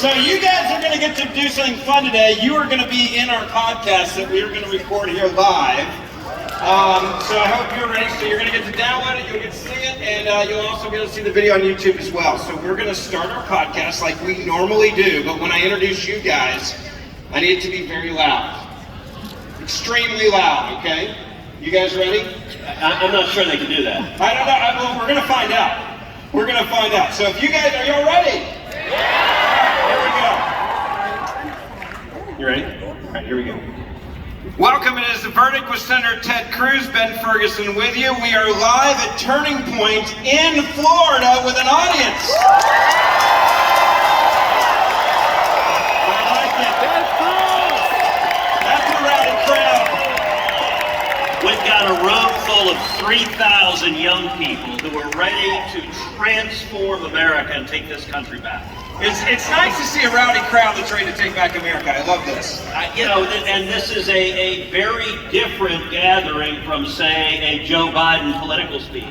So you guys are going to get to do something fun today. You are going to be in our podcast that we are going to record here live. So I hope you're ready. So you're going to get to download it, you'll get to see it, and you'll also get to see the video on YouTube as well. So we're going to start our podcast like we normally do, but when I introduce you guys, I need it to be very loud. Extremely loud, okay? You guys ready? I'm not sure they can do that. I don't know. We're going to find out. We're going to find out. So if you guys, are y'all ready? Yeah! Here we go. You ready? All right, here we go. Welcome. It is The Verdict with Senator Ted Cruz, Ben Ferguson with you. We are live at Turning Point in Florida with an audience. I like it. That's a rowdy crowd. We've got a room full of 3,000 young people who are ready to transform America and take this country back. It's nice to see a rowdy crowd that's ready to take back America. I love this. And this is a very different gathering from, say, a Joe Biden political speech.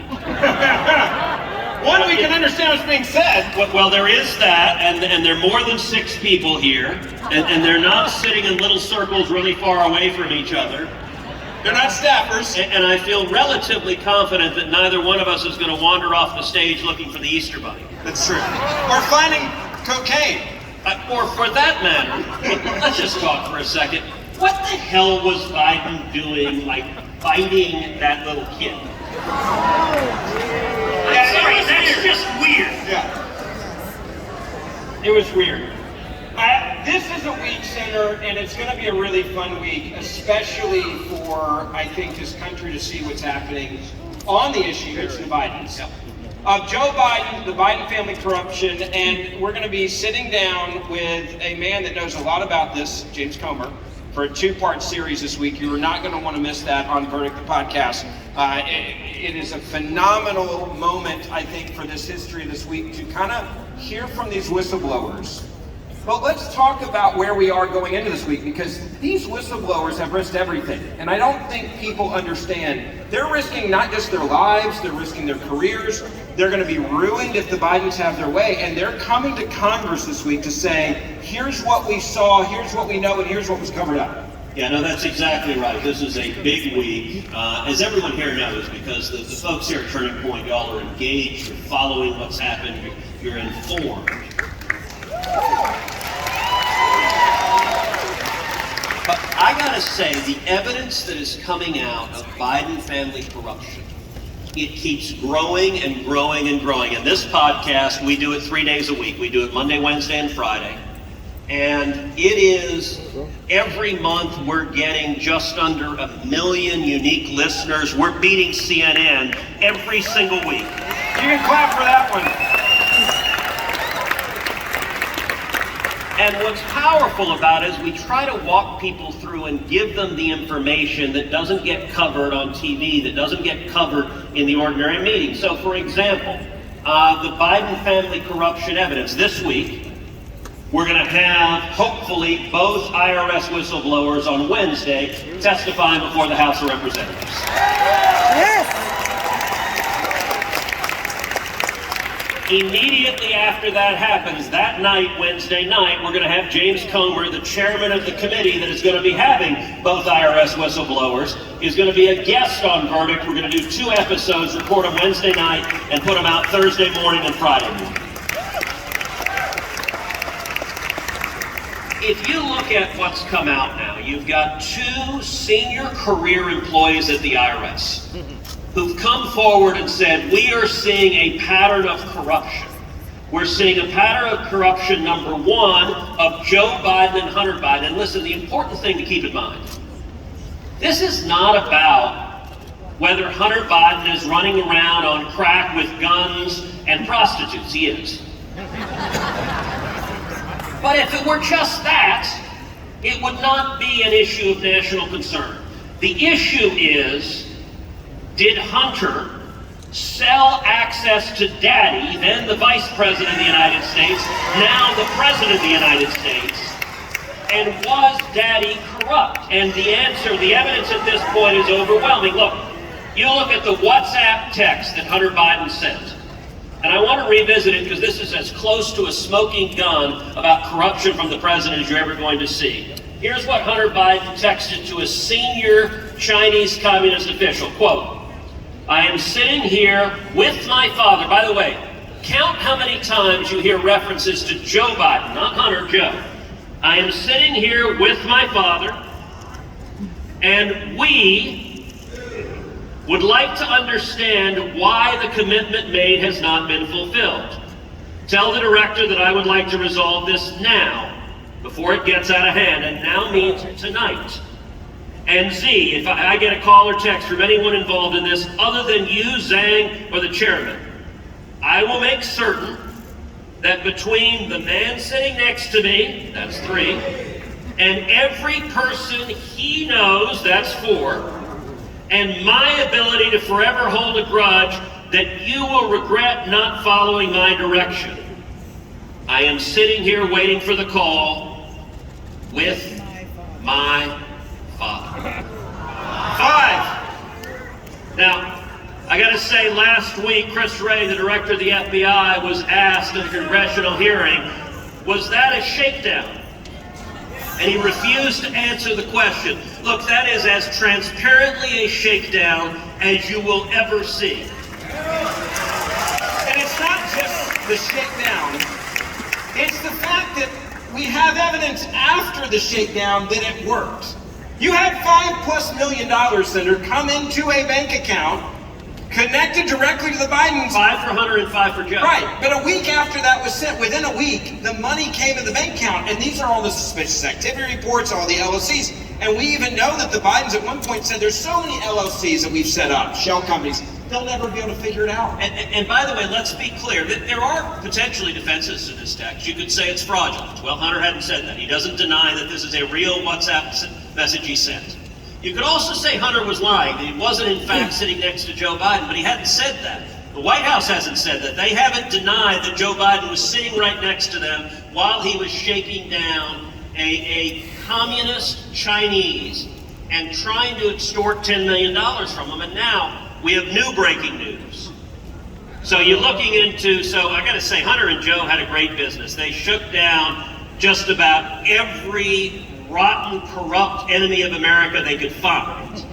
One, we can understand what's being said. Well, there is that, and there are more than 6 people here, and they're not sitting in little circles really far away from each other. They're not staffers. And I feel relatively confident that neither one of us is going to wander off the stage looking for the Easter Bunny. That's true. Or finding cocaine. Or for that matter, let's just talk for a second. What the hell was Biden doing, like, fighting that little kid? I'm sorry, that's just weird. Yeah. It was weird. This is a week, Senator, and it's going to be a really fun week, especially for, I think, this country to see what's happening on the issue of the Bidens. Of Joe Biden, the Biden family corruption, and we're going to be sitting down with a man that knows a lot about this, James Comer, for a 2-part series this week. You are not going to want to miss that on Verdict the Podcast. It is a phenomenal moment, I think, for this history this week to kind of hear from these whistleblowers. But let's talk about where we are going into this week, because these whistleblowers have risked everything. And I don't think people understand. They're risking not just their lives, they're risking their careers. They're going to be ruined if the Bidens have their way. And they're coming to Congress this week to say, here's what we saw, here's what we know, and here's what was covered up. Yeah, no, that's exactly right. This is a big week, as everyone here knows, because the folks here at Turning Point, y'all are engaged, you're following what's happened, you're informed. But I gotta say, the evidence that is coming out of Biden family corruption, it keeps growing and growing and growing. And this podcast, we do it 3 days a week. We do it Monday, Wednesday, and Friday. And it is, every month we're getting just under 1 million unique listeners. We're beating CNN every single week. You can clap for that one. And what's powerful about it is we try to walk people through and give them the information that doesn't get covered on TV, that doesn't get covered in the ordinary meeting. So, for example, the Biden family corruption evidence. This week, we're going to have, hopefully, both IRS whistleblowers on Wednesday testifying before the House of Representatives. Yes! Immediately after that happens, that night, Wednesday night, we're going to have James Comer, the chairman of the committee that is going to be having both IRS whistleblowers, is going to be a guest on Verdict. We're going to do 2 episodes, record them Wednesday night, and put them out Thursday morning and Friday morning. If you look at what's come out now, you've got 2 senior career employees at the IRS who've come forward and said, we are seeing a pattern of corruption. We're seeing a pattern of corruption, number 1, of Joe Biden and Hunter Biden. And listen, the important thing to keep in mind, this is not about whether Hunter Biden is running around on crack with guns and prostitutes. He is. But if it were just that, it would not be an issue of national concern. The issue is, did Hunter sell access to Daddy, then the Vice President of the United States, now the President of the United States? And was Daddy corrupt? And the answer, the evidence at this point is overwhelming. Look, you look at the WhatsApp text that Hunter Biden sent. And I want to revisit it because this is as close to a smoking gun about corruption from the president as you're ever going to see. Here's what Hunter Biden texted to a senior Chinese communist official, quote, "I am sitting here with my father." By the way, count how many times you hear references to Joe Biden, not Hunter, Joe. "I am sitting here with my father, and we would like to understand why the commitment made has not been fulfilled. Tell the director that I would like to resolve this now, before it gets out of hand," and now means tonight. "And Z, if I get a call or text from anyone involved in this other than you, Zhang, or the chairman, I will make certain that between the man sitting next to me," that's 3, "and every person he knows," that's 4, "and my ability to forever hold a grudge, that you will regret not following my direction. I am sitting here waiting for the call with my father." 5. Now, I gotta say, last week, Chris Wray, the director of the FBI, was asked in a congressional hearing, was that a shakedown? And he refused to answer the question. Look, that is as transparently a shakedown as you will ever see. And it's not just the shakedown. It's the fact that we have evidence after the shakedown that it worked. You had $5+ million, Senator, come into a bank account connected directly to the Bidens. 5 for Hunter and 5 for Joe. Right, but a week after that was sent, within a week, the money came in the bank account, and these are all the suspicious activity reports, all the LLCs, and we even know that the Bidens at one point said there's so many LLCs that we've set up, shell companies, they'll never be able to figure it out. And by the way, let's be clear, that there are potentially defenses to this text. You could say it's fraudulent. Well, Hunter hadn't said that. He doesn't deny that this is a real WhatsApp message he sent. You could also say Hunter was lying, that he wasn't in fact sitting next to Joe Biden, but he hadn't said that. The White House hasn't said that. They haven't denied that Joe Biden was sitting right next to them while he was shaking down a communist Chinese and trying to extort $10 million from them. And now we have new breaking news. So you're looking into, so I gotta say, Hunter and Joe had a great business. They shook down just about every rotten, corrupt enemy of America they could find.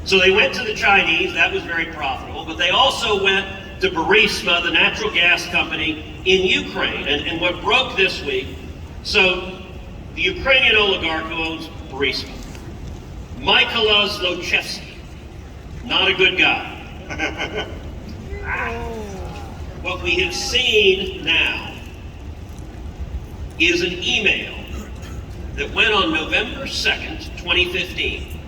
So they went to the Chinese, that was very profitable, but they also went to Burisma, the natural gas company in Ukraine. And what broke this week, so the Ukrainian oligarch who owns Burisma, Mykola Zlochevsky, not a good guy. What we have seen now is an email that went on November 2nd, 2015,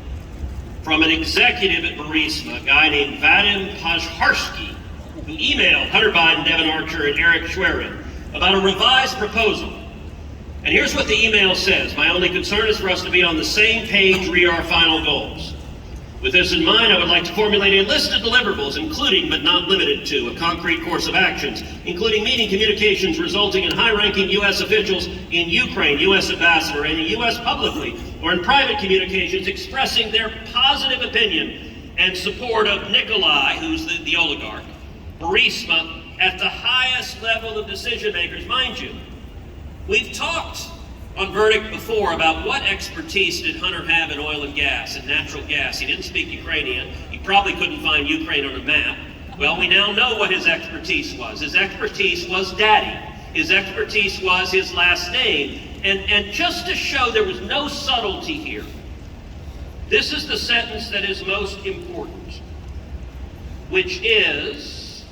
from an executive at Burisma, a guy named Vadim Pajharsky, who emailed Hunter Biden, Devin Archer, and Eric Schwerin about a revised proposal. And here's what the email says: "My only concern is for us to be on the same page re our final goals. With this in mind, I would like to formulate a list of deliverables, including but not limited to a concrete course of actions, including meeting communications resulting in high-ranking U.S. officials in Ukraine, U.S. ambassador, and the U.S. publicly or in private communications expressing their positive opinion and support of Nikolai," who's the oligarch, "Burisma, at the highest level of decision makers." Mind you, we've talked on Verdict before about what expertise did Hunter have in oil and gas and natural gas. He didn't speak Ukrainian. He probably couldn't find Ukraine on a map. Well, we now know what his expertise was. His expertise was daddy. His expertise was his last name. And just to show there was no subtlety here, this is the sentence that is most important, which is,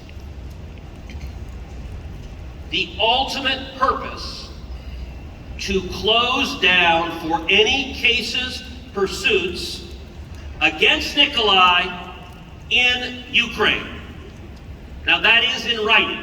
"The ultimate purpose to close down for any cases, pursuits against Nikolai in Ukraine." Now that is in writing.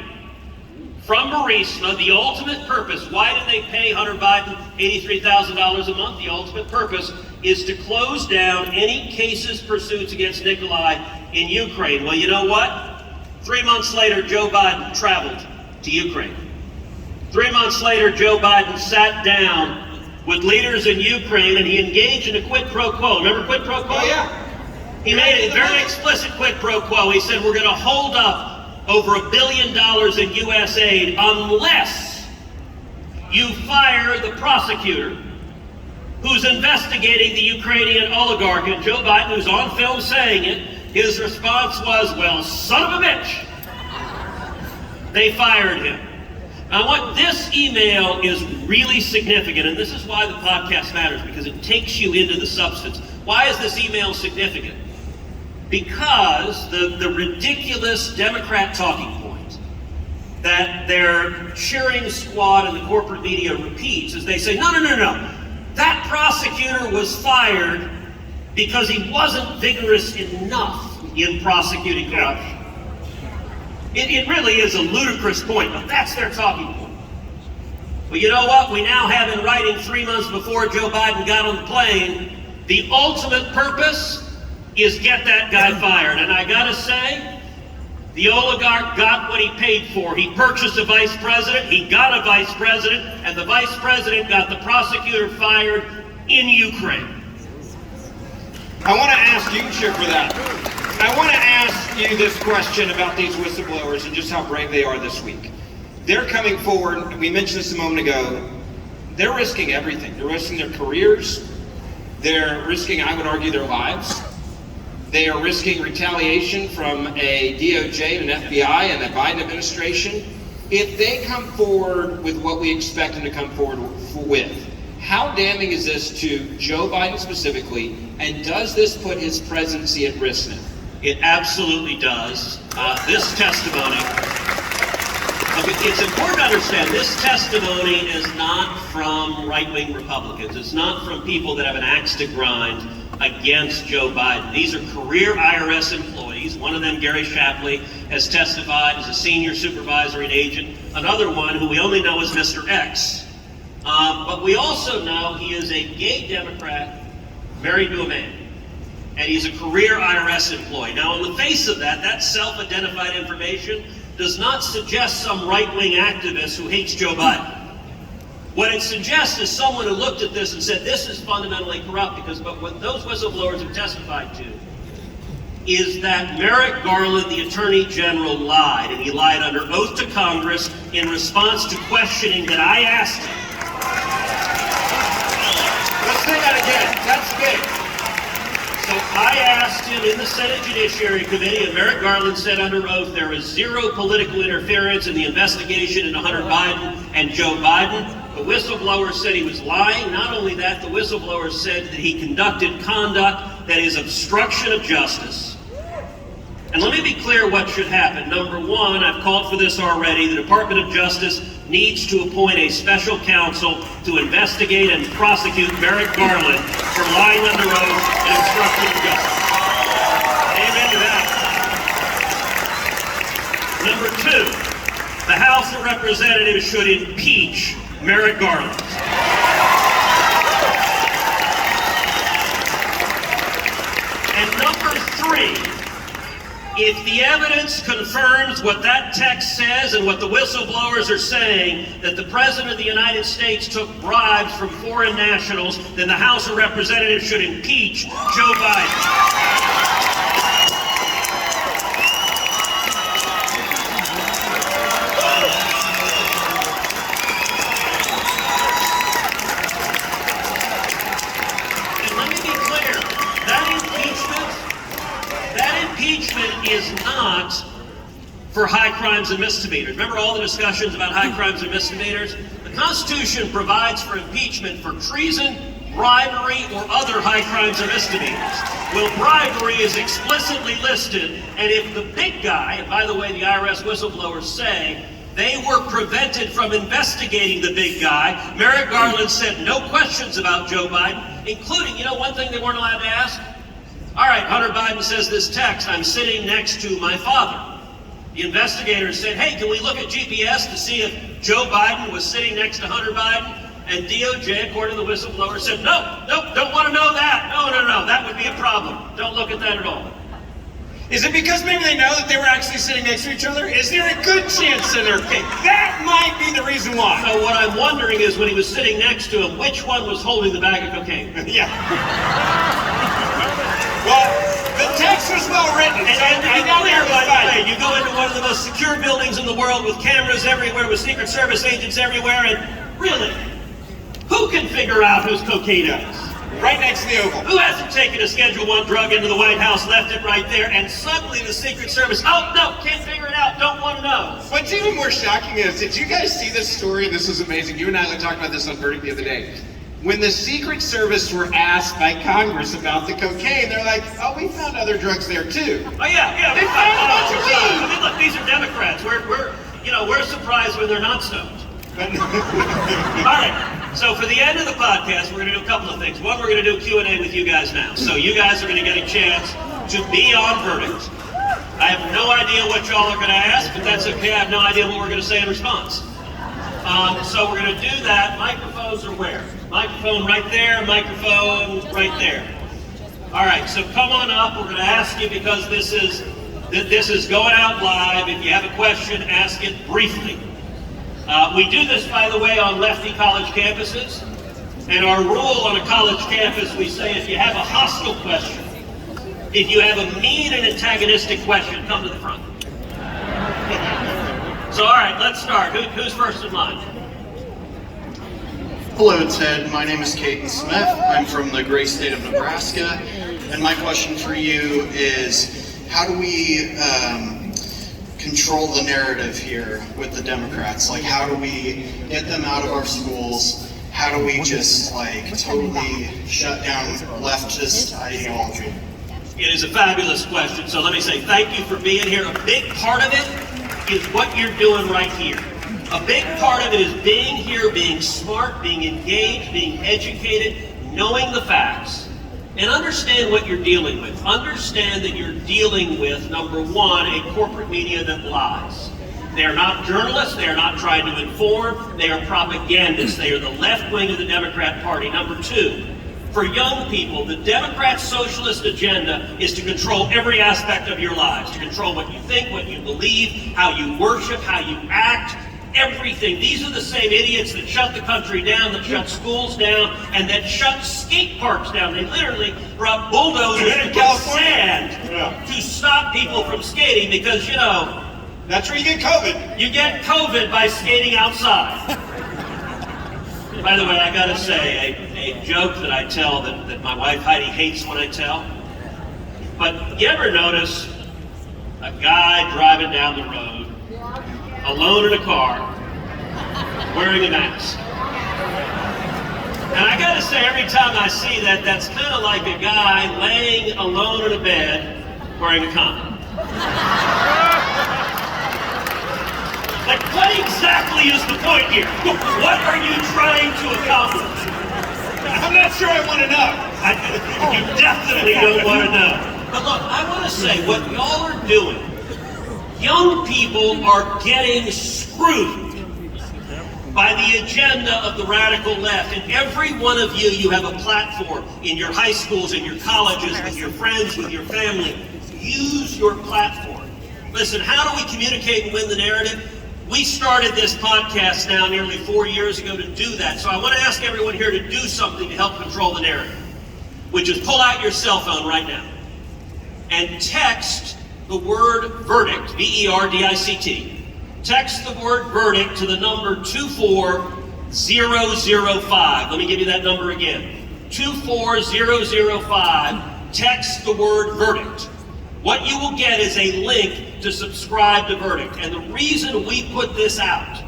From Burisma, the ultimate purpose, why did they pay Hunter Biden $83,000 a month? The ultimate purpose is to close down any cases, pursuits against Nikolai in Ukraine. Well, you know what? 3 months later, Joe Biden traveled to Ukraine. 3 months later, Joe Biden sat down with leaders in Ukraine and he engaged in a quid pro quo. Remember quid pro quo? Oh, yeah. He made a very explicit quid pro quo. He said, we're going to hold up over $1 billion in U.S. aid unless you fire the prosecutor who's investigating the Ukrainian oligarch. And Joe Biden, who's on film saying it, his response was, well, son of a bitch. They fired him. Now, what this email is really significant, and this is why the podcast matters, because it takes you into the substance. Why is this email significant? Because the ridiculous Democrat talking point that their cheering squad in the corporate media repeats is they say, no. That prosecutor was fired because he wasn't vigorous enough in prosecuting corruption. It really is a ludicrous point, but that's their talking point. Well, you know what? We now have in writing 3 months before Joe Biden got on the plane, the ultimate purpose is get that guy fired. And I gotta say, the oligarch got what he paid for. He purchased a vice president, he got a vice president, and the vice president got the prosecutor fired in Ukraine. I want to ask you, Chair, for that. I want to ask you this question about these whistleblowers and just how brave they are this week. They're coming forward, we mentioned this a moment ago, they're risking everything. They're risking their careers, they're risking, I would argue, their lives. They are risking retaliation from a DOJ and an FBI and the Biden administration. If they come forward with what we expect them to come forward with, how damning is this to Joe Biden specifically, and does this put his presidency at risk now? It absolutely does. This testimony, it's important to understand, this testimony is not from right-wing Republicans. It's not from people that have an axe to grind against Joe Biden. These are career IRS employees. One of them, Gary Shapley, has testified as a senior supervisory agent. Another one, who we only know as Mr. X. But we also know he is a gay Democrat married to a man. And he's a career IRS employee. Now, on the face of that, that self-identified information does not suggest some right-wing activist who hates Joe Biden. What it suggests is someone who looked at this and said, this is fundamentally corrupt, because what those whistleblowers have testified to is that Merrick Garland, the Attorney General, lied, and he lied under oath to Congress in response to questioning that I asked him. Let's say that again. That's big. So I asked him in the Senate Judiciary Committee, and Merrick Garland said under oath there is zero political interference in the investigation into Hunter Biden and Joe Biden. The whistleblower said he was lying. Not only that, the whistleblower said that he conducted conduct that is obstruction of justice. And let me be clear what should happen. Number one, I've called for this already. The Department of Justice needs to appoint a special counsel to investigate and prosecute Merrick Garland for lying under oath and obstruction of justice. Amen to that. Number two, the House of Representatives should impeach Merrick Garland. And number three, if the evidence confirms what that text says and what the whistleblowers are saying, that the President of the United States took bribes from foreign nationals, then the House of Representatives should impeach Joe Biden. Impeachment is not for high crimes and misdemeanors. Remember all the discussions about high crimes and misdemeanors? The Constitution provides for impeachment for treason, bribery, or other high crimes or misdemeanors. Well, bribery is explicitly listed, and if the big guy, and by the way, the IRS whistleblowers say they were prevented from investigating the big guy, Merrick Garland said no questions about Joe Biden, including, you know, one thing they weren't allowed to ask? All right, Hunter Biden says this text, I'm sitting next to my father. The investigators said, hey, can we look at GPS to see if Joe Biden was sitting next to Hunter Biden? And DOJ, according to the whistleblower, said, nope, don't want to know that. No, that would be a problem. Don't look at that at all. Is it because maybe they know that they were actually sitting next to each other? Is there a good chance in their case? That might be the reason why. So what I'm wondering is, when he was sitting next to him, which one was holding the bag of cocaine? Yeah. Well, the text this was well written. And clear, by the way, you go into one of the most secure buildings in the world with cameras everywhere, with Secret Service agents everywhere, and really, who can figure out who's cocaine is? Right next to the Oval. Who hasn't taken a Schedule I drug into the White House, left it right there, and suddenly the Secret Service, oh, no, can't figure it out, don't want to know. What's even more shocking is, did you guys see this story? This is amazing. You and I talked about this on Verdict the other day. When the Secret Service were asked by Congress about the cocaine, they're like, oh, we found other drugs there too. Oh yeah. They found a bunch of weed. I mean, look, these are Democrats. We're surprised when they're not stoned. All right. So for the end of the podcast, we're going to do a couple of things. One, we're going to do a Q&A with you guys now. So you guys are going to get a chance to be on Verdict. I have no idea what y'all are going to ask, but that's okay. I have no idea what we're going to say in response. So we're going to do that. Microphones are where? Microphone right there, microphone right there. All right, so come on up. We're going to ask you, because this is going out live. If you have a question, ask it briefly. We do this, by the way, on lefty college campuses. And our rule on a college campus, we say if you have a hostile question, if you have a mean and antagonistic question, come to the front. So, all right, let's start. Who's first in line? Hello, Ted. My name is Caden Smith. I'm from the great state of Nebraska. And my question for you is, how do we control the narrative here with the Democrats? Like, how do we get them out of our schools? How do we just, totally shut down leftist ideology? It is a fabulous question. So let me say thank you for being here. A big part of it is what you're doing right here. A big part of it is being here, being smart, being engaged, being educated, knowing the facts, and understand what you're dealing with. Understand that you're dealing with, number one, a corporate media that lies. They are not journalists. They are not trying to inform. They are propagandists. They are the left wing of the Democrat Party. Number two, for young people, the Democrat socialist agenda is to control every aspect of your lives, to control what you think, what you believe, how you worship, how you act, everything. These are the same idiots that shut the country down, that shut schools down, and that shut skate parks down. They literally brought bulldozers in sand to stop people from skating because, That's where you get COVID. you get COVID by skating outside. By the way, I gotta say, a joke that I tell that my wife Heidi hates when I tell. But you ever notice a guy driving down the road, alone in a car, wearing a mask? And I gotta say, every time I see that, that's kind of like a guy laying alone in a bed, wearing a condom. Like, what exactly is the point here? What are you trying to accomplish? I'm not sure I want to know. You definitely don't want to know. But look, I want to say what y'all are doing, young people are getting screwed by the agenda of the radical left. And every one of you have a platform in your high schools, in your colleges, with your friends, with your family. Use your platform. Listen, how do we communicate and win the narrative? We started this podcast now nearly 4 years ago to do that. So I want to ask everyone here to do something to help control the narrative, which is pull out your cell phone right now and text the word verdict, VERDICT. Text the word verdict to the number 24005. Let me give you that number again. 24005. Text the word verdict. What you will get is a link to subscribe to Verdict. And the reason we put this out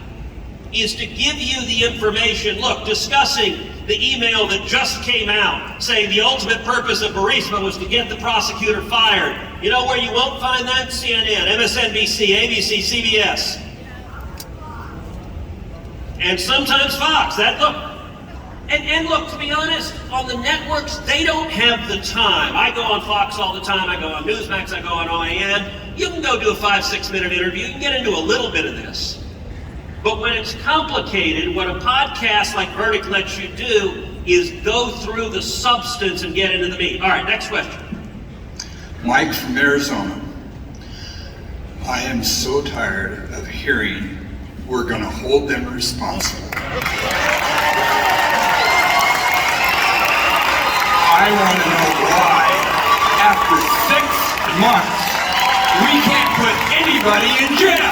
is to give you the information, look, discussing the email that just came out saying the ultimate purpose of Burisma was to get the prosecutor fired. You know where you won't find that? CNN, MSNBC, ABC, CBS. And sometimes Fox. And look, to be honest, on the networks, they don't have the time. I go on Fox all the time. I go on Newsmax. I go on OAN. You can go do a 5-6 minute interview. You can get into a little bit of this. But when it's complicated, what a podcast like Verdict lets you do is go through the substance and get into the meat. All right, next question. Mike from Arizona. I am so tired of hearing we're going to hold them responsible. I want to know why, after 6 months. We can't put anybody in jail.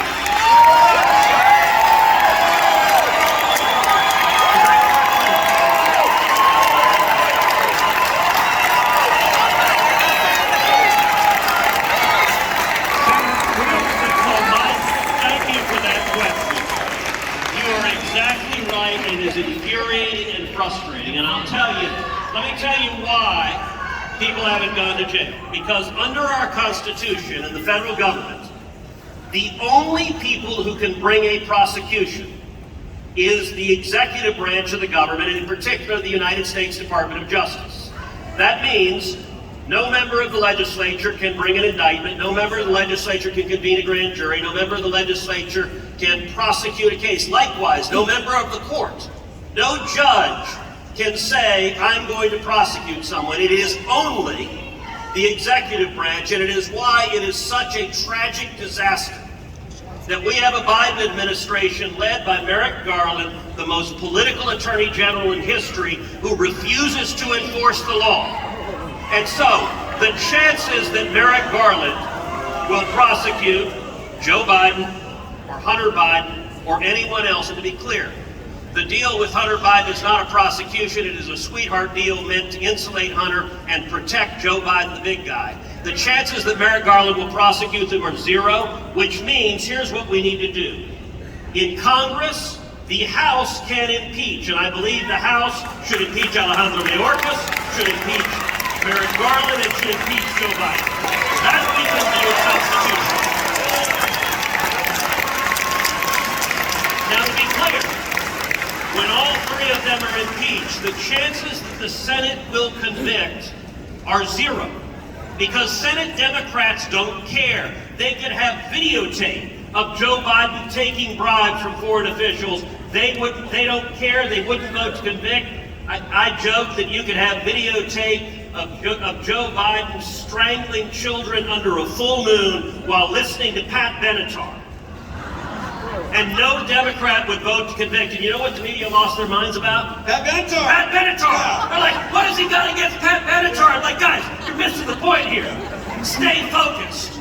Thank you for that question. You are exactly right. It is infuriating and frustrating. And let me tell you why people haven't gone to jail. Because under our Constitution and the federal government, the only people who can bring a prosecution is the executive branch of the government, and in particular the United States Department of Justice. That means no member of the legislature can bring an indictment, no member of the legislature can convene a grand jury, no member of the legislature can prosecute a case. Likewise, no member of the court, no judge can say, I'm going to prosecute someone. It is only the executive branch, and it is why it is such a tragic disaster that we have a Biden administration led by Merrick Garland, the most political attorney general in history, who refuses to enforce the law. And so, the chances that Merrick Garland will prosecute Joe Biden or Hunter Biden or anyone else, and to be clear, the deal with Hunter Biden is not a prosecution, it is a sweetheart deal meant to insulate Hunter and protect Joe Biden, the big guy. The chances that Merrick Garland will prosecute them are zero, which means here's what we need to do. In Congress, the House can impeach, and I believe the House should impeach Alejandro Mayorkas, should impeach Merrick Garland, and should impeach Joe Biden. That we can do a Constitution. Now to be clear, when all three of them are impeached, the chances that the Senate will convict are zero. Because Senate Democrats don't care. They could have videotape of Joe Biden taking bribes from foreign officials. They don't care. They wouldn't vote to convict. I joke that you could have videotape of Joe Biden strangling children under a full moon while listening to Pat Benatar. And no Democrat would vote to convict. And you know what the media lost their minds about? Pat Benatar! Pat Benatar! Yeah. They're like, what has he got against Pat Benatar? I'm like, guys, you're missing the point here. Stay focused.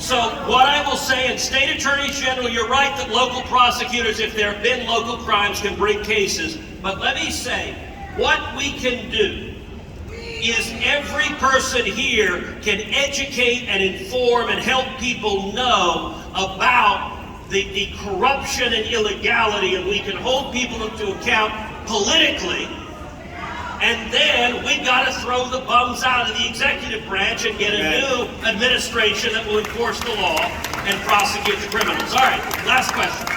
So what I will say, and state attorneys general, you're right that local prosecutors, if there have been local crimes, can bring cases. But let me say, what we can do is every person here can educate and inform and help people know about the corruption and illegality, and we can hold people to account politically, and then we've got to throw the bums out of the executive branch and get a new administration that will enforce the law and prosecute the criminals. All right, last question.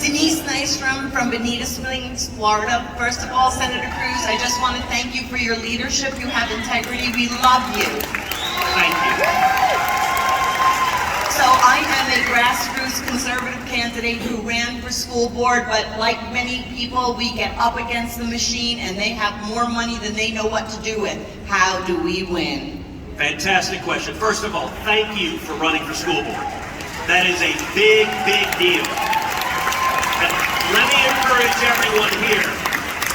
Denise Nystrom from Bonita Springs, Florida. First of all, Senator Cruz, I just want to thank you for your leadership. You have integrity. We love you. Thank you. So I am a grassroots conservative candidate who ran for school board, but like many people, we get up against the machine and they have more money than they know what to do with. How do we win? Fantastic question. First of all, thank you for running for school board. That is a big, big deal. And let me encourage everyone here,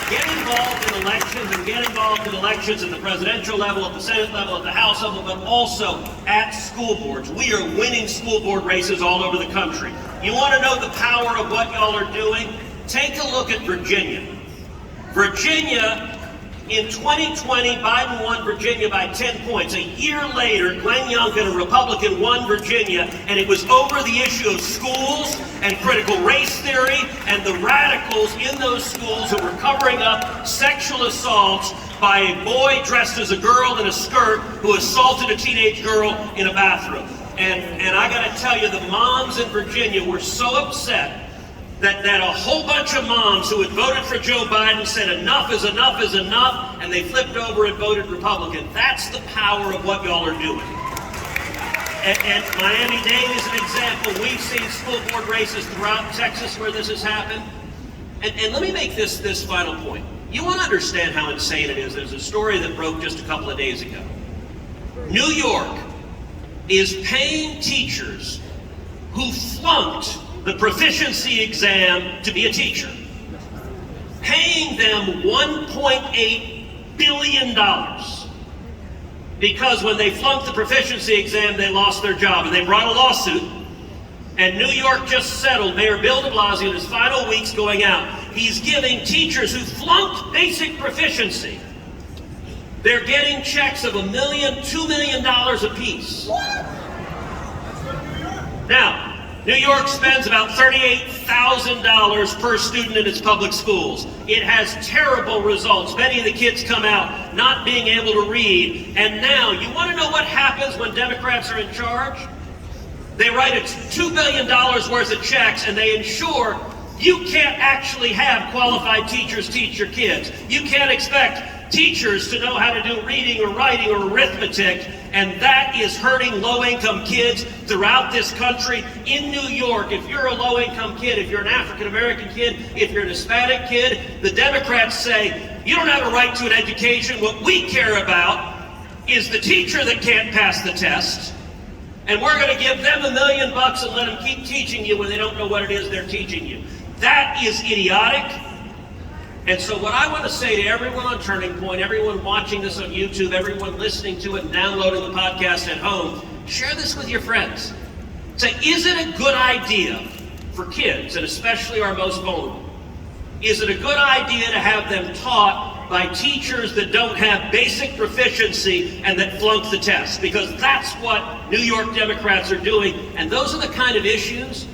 get involved in elections, and get involved in elections at the presidential level, at the Senate level, at the House level, but also at school boards. We are winning school board races all over the country. You want to know the power of what y'all are doing? Take a look at Virginia. Virginia, in 2020, Biden won Virginia by 10 points. A year later, Glenn Youngkin, a Republican, won Virginia, and it was over the issue of schools and critical race theory and the radicals in those schools who were covering up sexual assaults by a boy dressed as a girl in a skirt who assaulted a teenage girl in a bathroom. And I gotta tell you, the moms in Virginia were so upset that a whole bunch of moms who had voted for Joe Biden said enough is enough is enough, and they flipped over and voted Republican. That's the power of what y'all are doing. And Miami-Dade is an example. We've seen school board races throughout Texas where this has happened. And let me make this final point. You want to understand how insane it is. There's a story that broke just a couple of days ago. New York is paying teachers who flunked the proficiency exam to be a teacher, paying them $1.8 billion. because when they flunked the proficiency exam, they lost their job, and they brought a lawsuit. And New York just settled. Mayor Bill de Blasio, in his final weeks going out, he's giving teachers who flunked basic proficiency, they're getting checks of $1 million, $2 million apiece. Now, New York spends about $38,000 per student in its public schools. It has terrible results. Many of the kids come out not being able to read. And now, you want to know what happens when Democrats are in charge? They write $2 billion worth of checks, and they ensure you can't actually have qualified teachers teach your kids. You can't expect teachers to know how to do reading or writing or arithmetic, and that is hurting low-income kids throughout this country. In New York, if you're a low-income kid, if you're an African-American kid, if you're an Hispanic kid, the Democrats say, you don't have a right to an education. What we care about is the teacher that can't pass the test, and we're going to give them $1 million and let them keep teaching you when they don't know what it is they're teaching you. That is idiotic. And so what I want to say to everyone on Turning Point, everyone watching this on YouTube, everyone listening to it and downloading the podcast at home, share this with your friends. Say, is it a good idea for kids, and especially our most vulnerable, is it a good idea to have them taught by teachers that don't have basic proficiency and that flunk the test? Because that's what New York Democrats are doing, and those are the kind of issues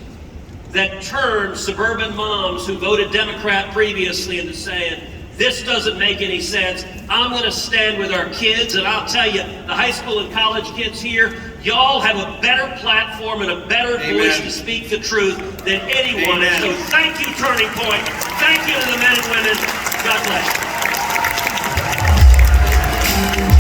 that turn suburban moms who voted Democrat previously into saying, this doesn't make any sense. I'm going to stand with our kids, and I'll tell you, the high school and college kids here, y'all have a better platform and a better voice to speak the truth than anyone. So thank you, Turning Point. Thank you to the men and women. God bless you.